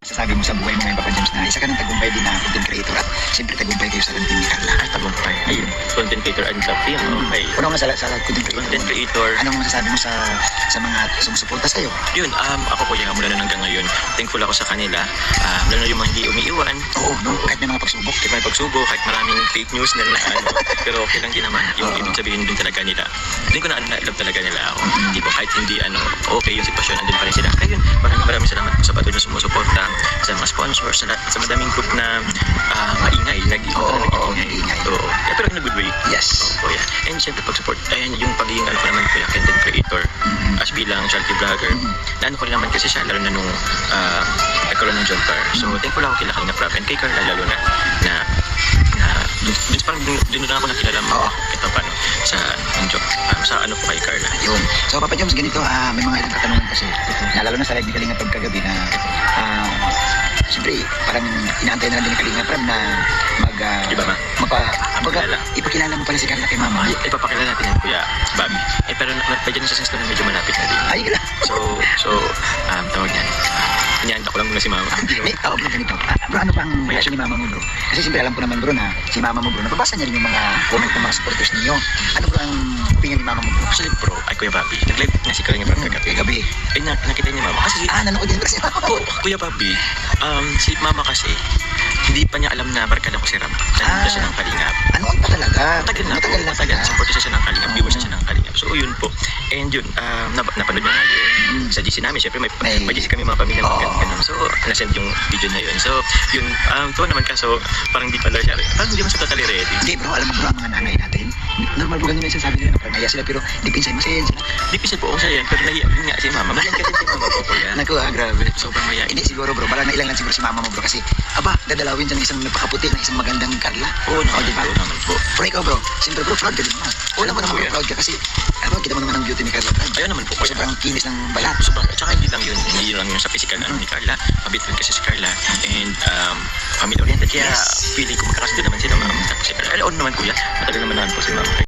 Sasabi mo sa buhay mo ngayon, Papa James, na isa ka ng tagumpay din na content creator at siyempre tagumpay kayo sa team ni Carla. Ay, tagumpay. Ayun, content creator and stuff. Yan, okay. Ano nga sa content creator? Content creator. Anong masasabi mo sa mga sumusuporta sa'yo? Yun, ako kuya, mula na hanggang ngayon, thankful ako sa kanila. Lalo na yung mga hindi umiiwan. Oo, no? Kahit may mga pagsubok. Kahit may pagsubok, kahit maraming fake news na pero okay lang din naman. Yung ibig sabihin dun talaga nila. Hindi ko na love talaga nila ako. Hindi po, kahit hindi okay yung sitwasyon, andun pa rin sila. Kaya yun, maraming salamat po sa patuloy na sumusuporta, sa mga sponsors, sa madaming group na maingay, nag-iingay. Oo. Pero in a good way. Yes. Oo, yeah. And syempre pag-support, and yung pagiging ko naman kuya, content creator, as bilang charity vlogger, naano ko rin naman kasi siya, lalo na nung nagkaroon ng job fair. So, thankful ako kila Kalina Prab, and kay Carla lalo na parang dun na ako nakilala mo ito paano sa job, sa ano po kay Carla. Yun. So, Papa James, ganito, may mga ilang katanungan kasi, lalo na sa live ni Kalinga Prab kagabi na, siyempre, parang inaantay na lang din ni Kalinga Prab na ipakilala mo pala si Carla kay Mama. Ipapakilala natin yan, Kuya Bobby. Pero medyo nasa sense na medyo malapit na din. Ay, gala. So, tawag yan. Inaanta ko lang muna si Mama. May tawag na ganito. Bro, ano pang reaksyon ni Mama mo, bro? Kasi siyempre alam ko naman, bro, na si Mama mo, bro, nababasa niya rin yung mga comment ng mga supporters niyo. Ano bro ang opinion ni Mama mo, bro? Actually, bro, ay Kuya Bobby, nag-live na si Kalinga Prab kagabi. Ay, nakita niya Mama. Kasi nanood din kasi ako. Kuya Bobby, si Mama kasi, hindi pa niya alam na barkada ko si Ram. Nanood siya ng Kalingap. Ano pa talaga? Matagal na. Support siya ng Kalingap. Viewers siya ng Kalingap. So, yun po. And yun, napanood niya nga yun. Sa GC namin, syempre may GC kami mga pamilya. Ganun. So, nasend yung video na yun. So, yun, tuwa naman kaso, parang di pala siya. Parang hindi mo siya totally ready. Hindi bro, alam mo bro, ang mga nanay natin. Normal bro, ganun yung sinasabi nila na naya sila, pero di pinsan mo siya yan. Di pinsan po ako siya yan, pero nahiya nga si Mama. Mahiyan ka din si Mama po yan. Naku, grabe. Sobrang mahiya. Hindi siguro bro, bala na ilang lang siguro si Mama mo bro, kasi, dadalawin dyan ng isang napakaputi, ng isang magandang Carla. Oo naman po. Pero ikaw bro, siyempre bro, proud ka din naman. Oo naman bro, proud ka kasi, kita mo naman ang beauty ni Carla. Ayun naman po. Sobrang kinis ng balat. Sobrang, tsaka hindi lang yun sa physical ni Carla. Mabit rin kasi si Carla. And family oriented. Kaya feeling ko magkakasundo naman sila Tapos si Carla. Alam naman kuya, matagal naman po si Mama.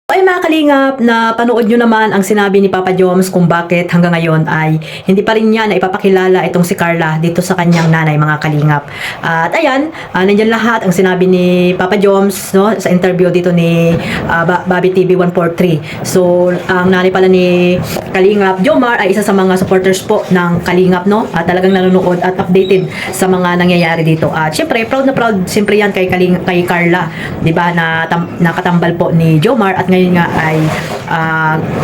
Ay mga kalingap, na panood nyo naman ang sinabi ni Papa Joms kung bakit hanggang ngayon ay hindi pa rin niya na ipapakilala itong si Carla dito sa kanyang nanay mga kalingap. At ayan, nandyan lahat ang sinabi ni Papa Joms, no, sa interview dito ni Bobby TV 143. So ang nanay pala ni Kalingap Jomar ay isa sa mga supporters po ng Kalingap, no, at talagang nanonood at updated sa mga nangyayari dito. At syempre proud na proud siyempre yan kay Carla, di ba, na nakatambal po ni Jomar at ngayon nga ay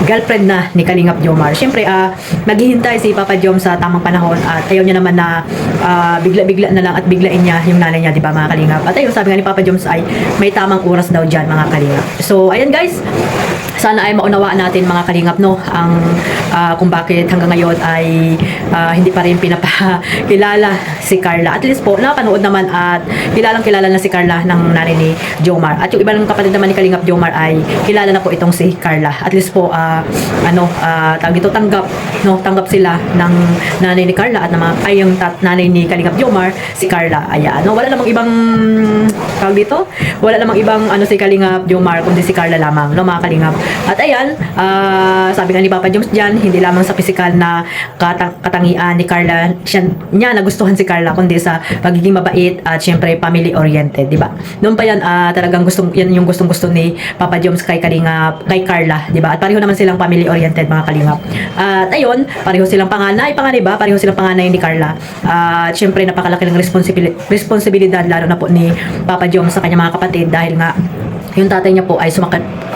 girlfriend na ni Kalingap Jomar. Siyempre, naghihintay si Papa Jom sa tamang panahon at ayaw niya naman na bigla-bigla na lang at biglain niya yung nanay niya, di ba mga Kalingap? At ayun, sabi nga ni Papa Joms ay may tamang oras daw dyan mga Kalingap. So, ayan guys, sana ay maunawaan natin mga Kalingap, no, ang kung bakit hanggang ngayon ay hindi pa rin pinapakilala si Carla. At least po, napanood naman at kilalang-kilala na si Carla ng nanay ni Jomar. At yung iba ng kapatid naman ni Kalingap Jomar ay kilala na po itong si Carla. At least po, tanggap sila ng nanay ni Carla at yung nanay ni Kalingap Jomar, si Carla. Ayan, no, wala namang ibang wala namang ibang si Kalingap Jomar kundi si Carla lamang, no mga Kalingap. At ayan, sabi nga ni Papa Joms dyan, hindi lamang sa physical na katangian ni Carla niya nagustuhan si Carla, kundi sa pagiging mabait at syempre family oriented, di ba? Noon pa yan, talagang yan yung gustong-gusto ni Papa Joms kay Carla, di ba? At pareho naman silang family oriented mga Kalingap. At ayun, pareho silang panganay ba? Pareho silang panganay ni Carla. At syempre napakalaki ng responsibilidad lalo na po ni Papa Joms sa kanyang mga kapatid dahil nga yung tatay niya po ay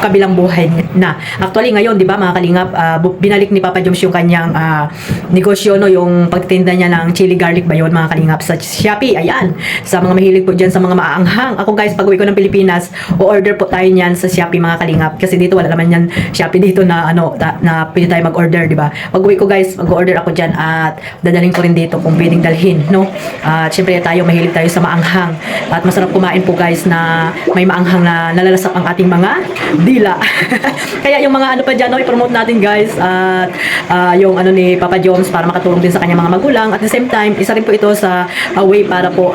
kabilang buhay na. Actually ngayon, di ba mga Kalingap, binalik ni Papa Joms yung kanyang negosyo, no, yung pagtitinda niya ng chili garlic ba yun mga Kalingap sa Shopee. Ayan, sa mga mahilig po dyan sa mga maaanghang. Ako guys, pag uwi ko ng Pilipinas, o-order po tayo niyan sa Shopee mga Kalingap. Kasi dito wala naman yan Shopee dito na na pwede tayo mag-order, di ba? Pag uwi ko guys, mag-order ako dyan at dadalhin ko rin dito kung pwedeng dalhin, no? At syempre mahilig tayo sa maanghang. At masarap kumain po guys na may maanghang na nalalasap ang ating mga dila. Kaya yung mga pa dyan, no, i-promote natin guys. At yung ni Papa Joms para makatulong din sa kanyang mga magulang. At the same time, isa rin po ito sa way para po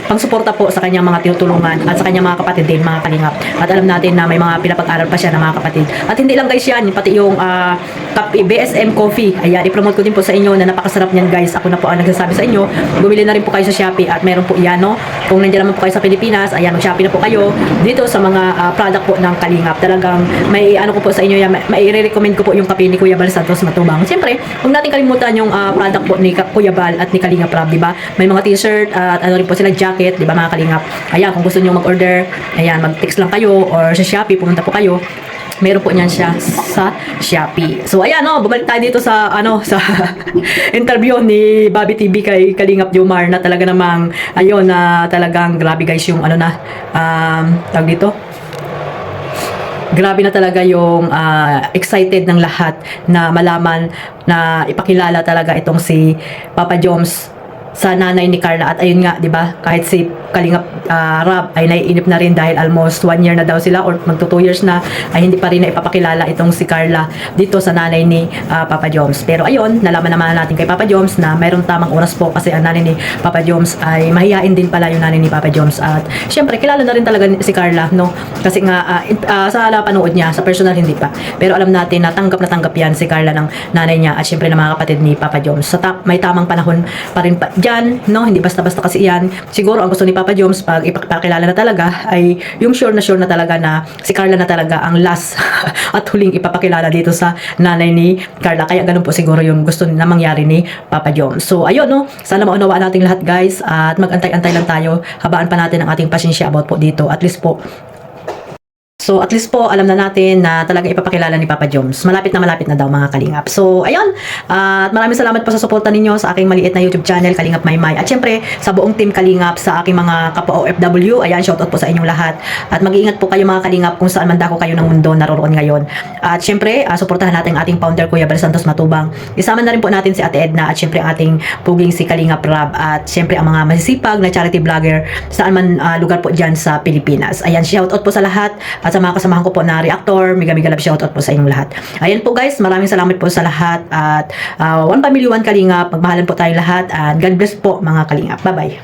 pang-suporta po sa kanyang mga tinutulungan at sa kanyang mga kapatid din mga Kalingap. At alam natin na may mga pinapag-aral pa siya ng mga kapatid. At hindi lang guys yan, pati yung BSM Coffee. Ayan, i-promote ko din po sa inyo na napakasarap niyan guys. Ako na po ang nagsasabi sa inyo. Bumili na rin po kayo sa Shopee at meron po yan, no? Kung nandiyan naman po kayo sa Pilipinas, ayan, mag-Shopee na po kayo dito sa mga product po ng Kalingap. Talagang may ano ko po sa inyo yan, may i-recommend ko po yung kape ni Kuya Bal Santos Matubang. Siyempre, huwag natin kalimutan yung product po ni Kuya Bal at ni Kalingap Rob, di ba? May mga t-shirt at ano rin po sila jacket, di ba mga Kalingap? Ayan, kung gusto niyo mag-order, ayan, mag-text lang kayo or sa Shopee, pumunta po kayo. Meron po niyan siya sa Shopee. So ayan, no, bumalik tayo dito sa sa interview ni Bobby TV kay Kalingap Jomar na talaga namang ayun na talagang grabe guys yung tawag dito. Grabe na talaga yung excited ng lahat na malaman na ipakilala talaga itong si Papa Joms sa nanay ni Carla. At ayun nga, 'di ba? Kahit si Kalingap Rob ay naiinip na rin dahil almost 1 year na daw sila or magto 2 years na ay hindi pa rin na ipapakilala itong si Carla dito sa nanay ni Papa Joms. Pero ayun, nalaman naman natin kay Papa Joms na mayroong tamang oras po kasi ang nanay ni Papa Joms ay mahihain din pala yung nanay ni Papa Joms. At syempre, kilala na rin talaga si Carla, no? Kasi nga sa panood niya, sa personal hindi pa. Pero alam natin na tanggap yan si Carla ng nanay niya at syempre ng mga kapatid ni Papa Joms. May tamang panahon pa rin dyan, no? Hindi basta-basta kasi yan. Siguro ang gusto ni Papa Joms pag ipakilala na talaga ay yung sure na talaga na si Carla na talaga ang last at huling ipapakilala dito sa nanay ni Carla. Kaya ganun po siguro yung gusto na mangyari ni Papa Joms. So ayun, no? Sana maunawaan nating lahat guys at mag-antay-antay lang tayo. Habaan pa natin ang ating pasensya about po dito. At least po So, at least po, alam na natin na talaga ipapakilala ni Papa Joms. Malapit na daw mga Kalingap. So, ayun. At maraming salamat po sa suporta ninyo sa aking maliit na YouTube channel, Kalingap Maymay. At syempre, sa buong team Kalingap, sa aking mga kapwa OFW, ayan, shoutout po sa inyong lahat. At mag-iingat po kayo mga Kalingap kung saan man dako kayo ng mundo naroon ngayon. At syempre, suportahan natin ang ating founder, Kuya Bal Santos Matubang. Isama na rin po natin si Ate Edna at syempre ang ating puging si Kalingap Rob. At syempre, ang mga masisipag na charity vlogger saan man lugar po dyan sa Pilipinas. Ayan, shoutout po sa lahat. At sa mga kasamahan ko po na reactor, mega love shoutout po sa inyong lahat. Ayan po guys, maraming salamat po sa lahat at one family, one Kalingap. Magmahalan po tayong lahat and God bless po mga Kalingap. Bye-bye.